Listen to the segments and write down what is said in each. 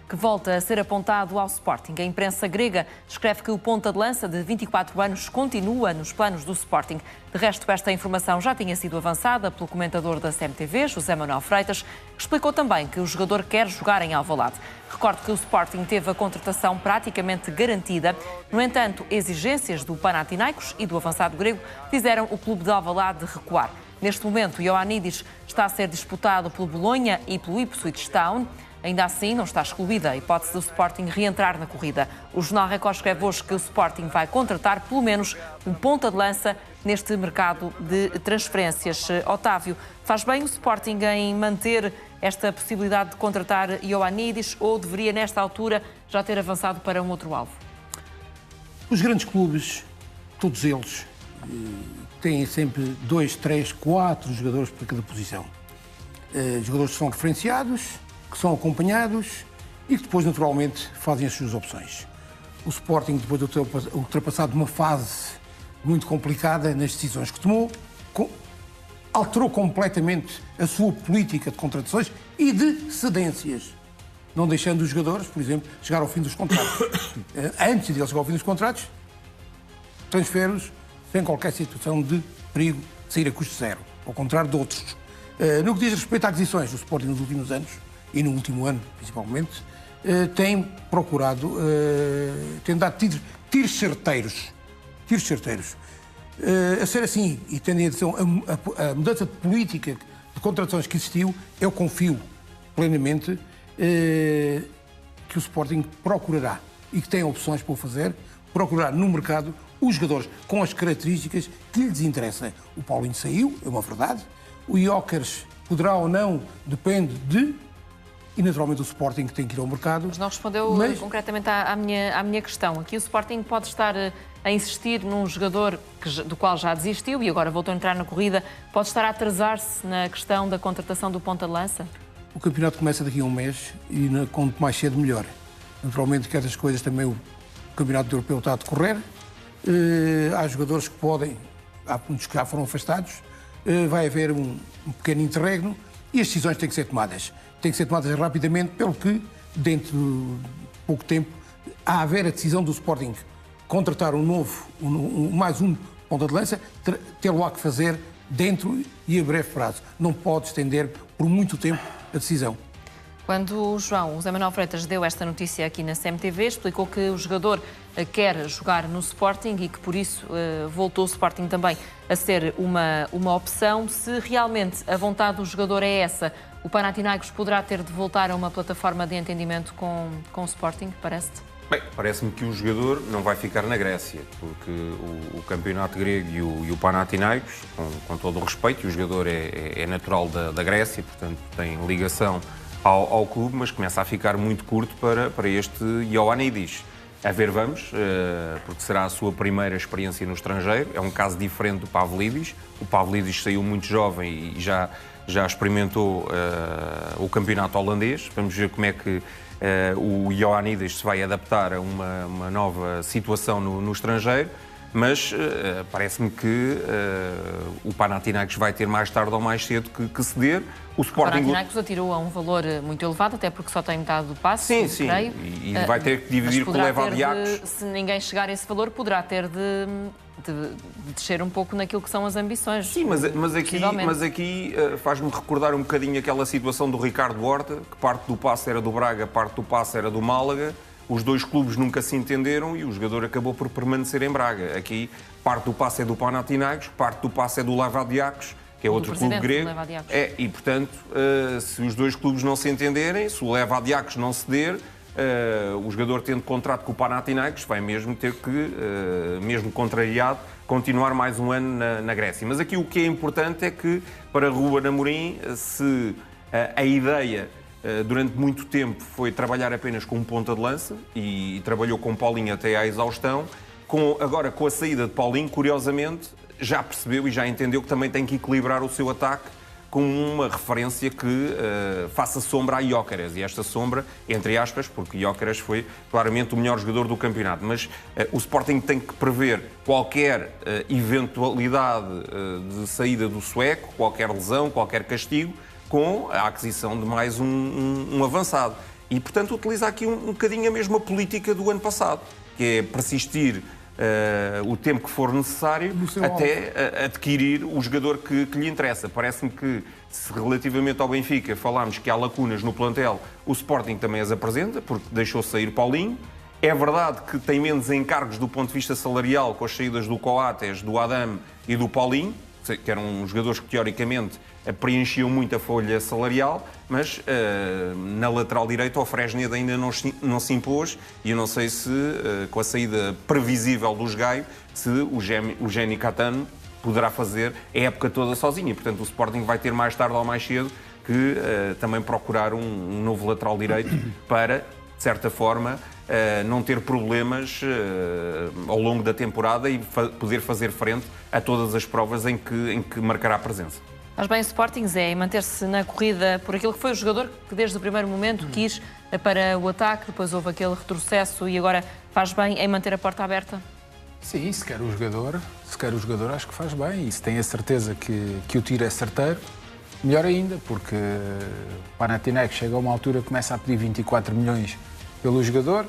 que volta a ser apontado ao Sporting. A imprensa grega escreve que o ponta de lança de 24 anos continua nos planos do Sporting. De resto, esta informação já tinha sido avançada pelo comentador da CMTV, José Manuel Freitas, que explicou também que o jogador quer jogar em Alvalade. Recordo que o Sporting teve a contratação praticamente garantida. No entanto, exigências do Panathinaikos e do avançado grego fizeram o clube de Alvalade recuar. Neste momento, Ioannidis está a ser disputado pelo Bolonha e pelo Ipswich Town. Ainda assim, não está excluída a hipótese do Sporting reentrar na corrida. O Jornal Record escreve hoje que o Sporting vai contratar pelo menos um ponta de lança neste mercado de transferências. Otávio, faz bem o Sporting em manter esta possibilidade de contratar Ioannidis ou deveria, nesta altura, já ter avançado para um outro alvo? Os grandes clubes, todos eles, têm sempre 2, 3, 4 jogadores para cada posição. Jogadores que são referenciados, que são acompanhados e que depois, naturalmente, fazem as suas opções. O Sporting, depois de ter ultrapassado uma fase muito complicada nas decisões que tomou, alterou completamente a sua política de contratações e de cedências, não deixando os jogadores, por exemplo, chegar ao fim dos contratos. Antes de eles chegar ao fim dos contratos, transfere-os sem qualquer situação de perigo de sair a custo zero, ao contrário de outros. No que diz respeito a aquisições, o Sporting nos últimos anos, e no último ano principalmente, tem procurado, tem dado tiros certeiros. A ser assim, e tendo em atenção a mudança de política de contratações que existiu, eu confio plenamente que o Sporting procurará, e que tem opções para o fazer, procurará no mercado os jogadores com as características que lhes interessam. O Paulinho saiu, é uma verdade. O Gyökeres poderá ou não, depende de... E naturalmente o Sporting que tem que ir ao mercado. Mas não respondeu concretamente à minha questão. Aqui o Sporting pode estar a insistir num jogador do qual já desistiu e agora voltou a entrar na corrida. Pode estar a atrasar-se na questão da contratação do ponta de lança? O campeonato começa daqui a um mês e quanto mais cedo melhor. Naturalmente que essas coisas também o campeonato europeu está a decorrer. Há jogadores que podem, há muitos que já foram afastados. Vai haver um pequeno interregno e as decisões têm que ser tomadas. Têm que ser tomadas rapidamente, pelo que, dentro de pouco tempo, a haver a decisão do Sporting contratar mais um ponta de lança, tê-lo-á que fazer dentro e a breve prazo. Não pode estender por muito tempo a decisão. Quando o José Manuel Freitas deu esta notícia aqui na CMTV, explicou que o jogador quer jogar no Sporting e que por isso voltou o Sporting também a ser uma opção. Se realmente a vontade do jogador é essa, o Panathinaikos poderá ter de voltar a uma plataforma de entendimento com o Sporting, parece-te? Bem, parece-me que o jogador não vai ficar na Grécia, porque o campeonato grego e o Panathinaikos, com todo o respeito, e o jogador é natural da Grécia, portanto tem ligação ao clube, mas começa a ficar muito curto para este Ioannidis. A ver, vamos, porque será a sua primeira experiência no estrangeiro. É um caso diferente do Pavlidis. O Pavlidis saiu muito jovem e já experimentou o campeonato holandês. Vamos ver como é que o Ioannidis se vai adaptar a uma nova situação no estrangeiro. Mas parece-me que o Panathinaikos vai ter mais tarde ou mais cedo que ceder. O Panathinaikos atirou a um valor muito elevado, até porque só tem metade do passe, sim, creio. E vai ter que dividir com o Levadiakos. Se ninguém chegar a esse valor, poderá ter de descer um pouco naquilo que são as ambições. Sim, mas aqui faz-me recordar um bocadinho aquela situação do Ricardo Horta, que parte do passe era do Braga, parte do passe era do Málaga. Os dois clubes nunca se entenderam e o jogador acabou por permanecer em Braga. Aqui, parte do passe é do Panathinaikos, parte do passe é do Levadiakos, que é outro clube grego. E, portanto, se os dois clubes não se entenderem, se o Levadiakos não ceder, o jogador tendo contrato com o Panathinaikos vai mesmo ter que, mesmo contrariado, continuar mais um ano na Grécia. Mas aqui o que é importante é que, para Ruben Amorim, se a ideia durante muito tempo foi trabalhar apenas com um ponta de lança e trabalhou com Paulinho até à exaustão. Agora, com a saída de Paulinho, curiosamente, já percebeu e já entendeu que também tem que equilibrar o seu ataque com uma referência que faça sombra a Gyökeres. E esta sombra, entre aspas, porque Gyökeres foi claramente o melhor jogador do campeonato. Mas o Sporting tem que prever qualquer eventualidade de saída do sueco, qualquer lesão, qualquer castigo, com a aquisição de mais um avançado. E, portanto, utiliza aqui um bocadinho a mesma política do ano passado, que é persistir o tempo que for necessário até adquirir o jogador que lhe interessa. Parece-me que, se relativamente ao Benfica falámos que há lacunas no plantel, o Sporting também as apresenta, porque deixou sair Paulinho. É verdade que tem menos encargos do ponto de vista salarial com as saídas do Coates, do Adam e do Paulinho, que eram jogadores que, teoricamente, preenchiam muito a folha salarial, mas na lateral direita o Fresneda ainda não se impôs e eu não sei se, com a saída previsível dos Gaio, se o Jenny Catano poderá fazer a época toda sozinho. E, portanto, o Sporting vai ter mais tarde ou mais cedo que também procurar um novo lateral direito para, de certa forma, não ter problemas ao longo da temporada e poder fazer frente a todas as provas em que marcará presença. Mas bem, o Sporting, Zé, manter-se na corrida por aquilo que foi o jogador que desde o primeiro momento quis para o ataque, depois houve aquele retrocesso e agora faz bem em manter a porta aberta? Sim, se quer o jogador acho que faz bem, e se tem a certeza que o tiro é certeiro, melhor ainda, porque o Panathinaikos chega a uma altura que começa a pedir 24 milhões pelo jogador.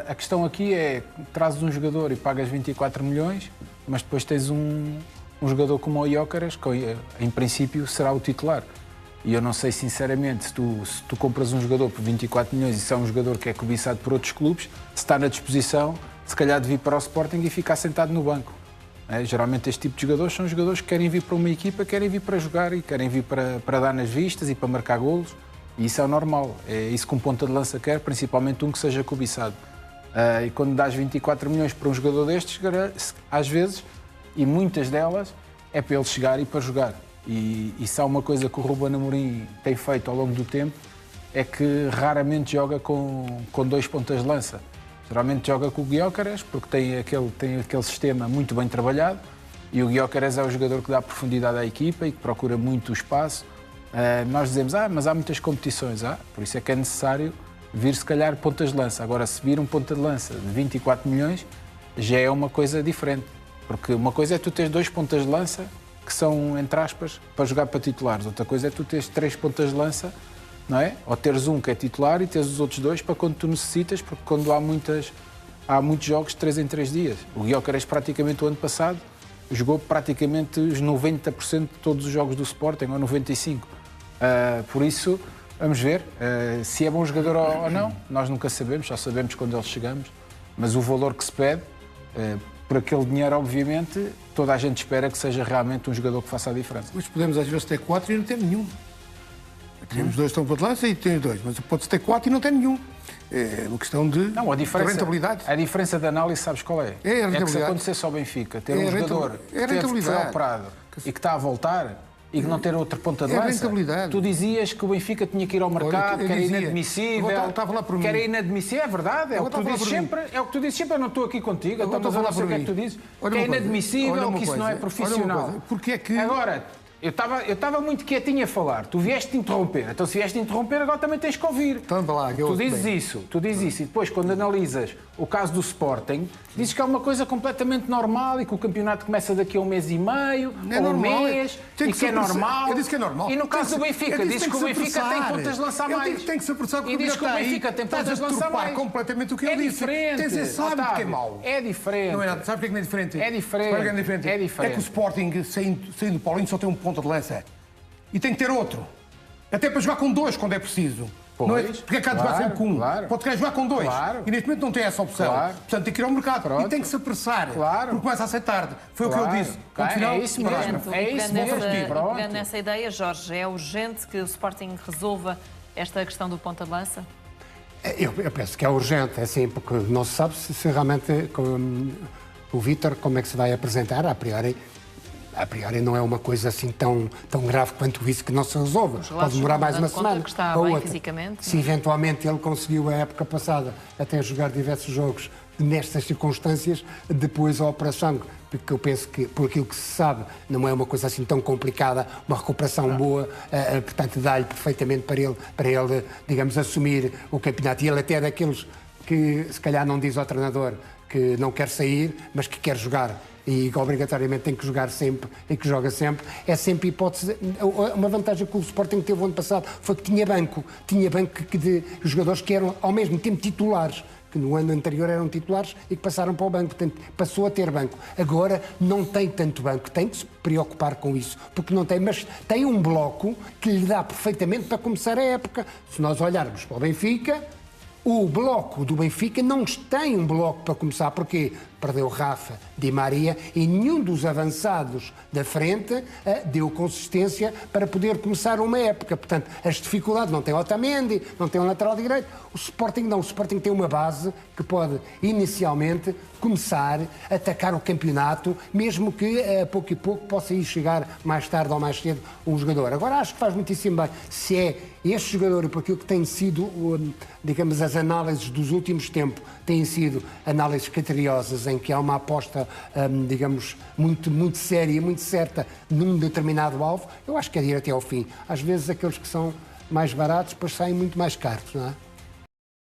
A questão aqui é, trazes um jogador e pagas 24 milhões, mas depois tens um jogador como o Gyökeres, que em princípio será o titular. E eu não sei sinceramente se tu compras um jogador por 24 milhões e se é um jogador que é cobiçado por outros clubes, se está na disposição, se calhar, de vir para o Sporting e ficar sentado no banco. Geralmente este tipo de jogadores são jogadores que querem vir para uma equipa, querem vir para jogar e querem vir para dar nas vistas e para marcar golos. E isso é o normal, é isso que um ponta de lança quer, principalmente um que seja cobiçado. E quando dás 24 milhões para um jogador destes, às vezes, e muitas delas, é para ele chegar e para jogar. E se há uma coisa que o Ruben Amorim tem feito ao longo do tempo, é que raramente joga com dois pontas de lança. Geralmente joga com o Gyökeres, porque tem aquele sistema muito bem trabalhado, e o Gyökeres é o jogador que dá profundidade à equipa e que procura muito o espaço. Nós dizemos, mas há muitas competições, por isso é que é necessário vir, se calhar, pontas de lança. Agora, se vir um ponta de lança de 24 milhões, já é uma coisa diferente. Porque uma coisa é tu teres dois pontas de lança, que são, entre aspas, para jogar para titulares. Outra coisa é tu teres três pontas de lança, não é? Ou teres um que é titular e teres os outros dois para quando tu necessitas, porque quando há muitos jogos de 3 em 3 dias. O Gyökeres, praticamente, o ano passado, jogou praticamente os 90% de todos os jogos do Sporting, ou 95%. Por isso, vamos ver se é bom jogador ou não. Nós nunca sabemos, só sabemos quando eles chegamos. Mas o valor que se pede, por aquele dinheiro, obviamente, toda a gente espera que seja realmente um jogador que faça a diferença. Mas podemos às vezes ter 4 e não ter nenhum. Temos 2 estão para de lança e temos 2, mas pode-se ter 4 e não ter nenhum. É uma questão de rentabilidade. A diferença de análise, sabes qual é? É a rentabilidade. É que se acontecesse ao Benfica, ter um jogador que foi operado e que está a voltar e que não ter outra ponta de lança, tu dizias que o Benfica tinha que ir ao mercado, que era inadmissível. Que era inadmissível, é verdade, é o que tu dizes sempre. É o que tu dizes sempre, eu não estou aqui contigo, então mas eu não sei o que é que tu dizes. Que é inadmissível, que isso não é profissional. Porque é que... Agora, eu estava muito quietinho a falar. Tu vieste interromper. Então, se vieste interromper, agora também tens que ouvir. Então, lá, tu dizes isso. E depois, quando analisas o caso do Sporting, dizes que é uma coisa completamente normal e que o campeonato começa daqui a 1 mês e meio, ou um mês, e que é normal. Eu disse que é normal. E no caso do Benfica, dizes que o Benfica tem pontas de lançar mais. Tem que se apressar porque e diz que o Benfica tem pontas de lançar mais. Completamente o que eu disse. É diferente. Sabe que é mau. É diferente. Não é nada. Sabe porque é que é diferente? É diferente. É que o Sporting, saindo do Paulinho, só tem um ponta de lança. E tem que ter outro. Até para jogar com 2 quando é preciso. Não é? Porque é que há de jogar sempre com 1. Pode querer jogar com 2. E neste momento não tem essa opção. Portanto, tem que ir ao mercado. E tem que se apressar. Porque começa a ser tarde. Foi o que eu disse. É isso mesmo. Pegando nessa ideia, Jorge, é urgente que o Sporting resolva esta questão do ponta de lança? Eu penso que é urgente, assim, porque não se sabe se realmente o Vítor como é que se vai apresentar. A priori não é uma coisa assim tão grave quanto isso que não se resolve. Pode demorar mais uma semana. Que está bem fisicamente. Se eventualmente ele conseguiu a época passada até jogar diversos jogos nestas circunstâncias, depois a operação, porque eu penso que, por aquilo que se sabe, não é uma coisa assim tão complicada, uma recuperação boa, portanto dá-lhe perfeitamente para ele, digamos, assumir o campeonato. E ele até é daqueles que se calhar não diz ao treinador que não quer sair, mas que quer jogar. e que obrigatoriamente tem que jogar sempre e que joga sempre, é sempre hipótese. Uma vantagem que o Sporting teve o ano passado foi que tinha banco de jogadores que eram ao mesmo tempo titulares, que no ano anterior eram titulares e que passaram para o banco, portanto passou a ter banco. Agora não tem tanto banco, tem que se preocupar com isso, porque não tem, mas tem um bloco que lhe dá perfeitamente para começar a época. Se nós olharmos para o Benfica, o bloco do Benfica não tem um bloco para começar, porque perdeu Rafa, Di Maria e nenhum dos avançados da frente deu consistência para poder começar uma época. Portanto, as dificuldades, não tem Otamendi, não tem um lateral direito. O Sporting não, o Sporting tem uma base que pode inicialmente começar a atacar o campeonato, mesmo que a pouco e pouco possa ir chegar mais tarde ou mais cedo um jogador. Agora acho que faz muitíssimo bem. Se é este jogador, por aquilo que tem sido, digamos, as análises dos últimos tempos, têm sido análises criteriosas em que há uma aposta, digamos, muito séria, muito certa num determinado alvo, eu acho que é de ir até ao fim. Às vezes aqueles que são mais baratos depois saem muito mais caros, não é?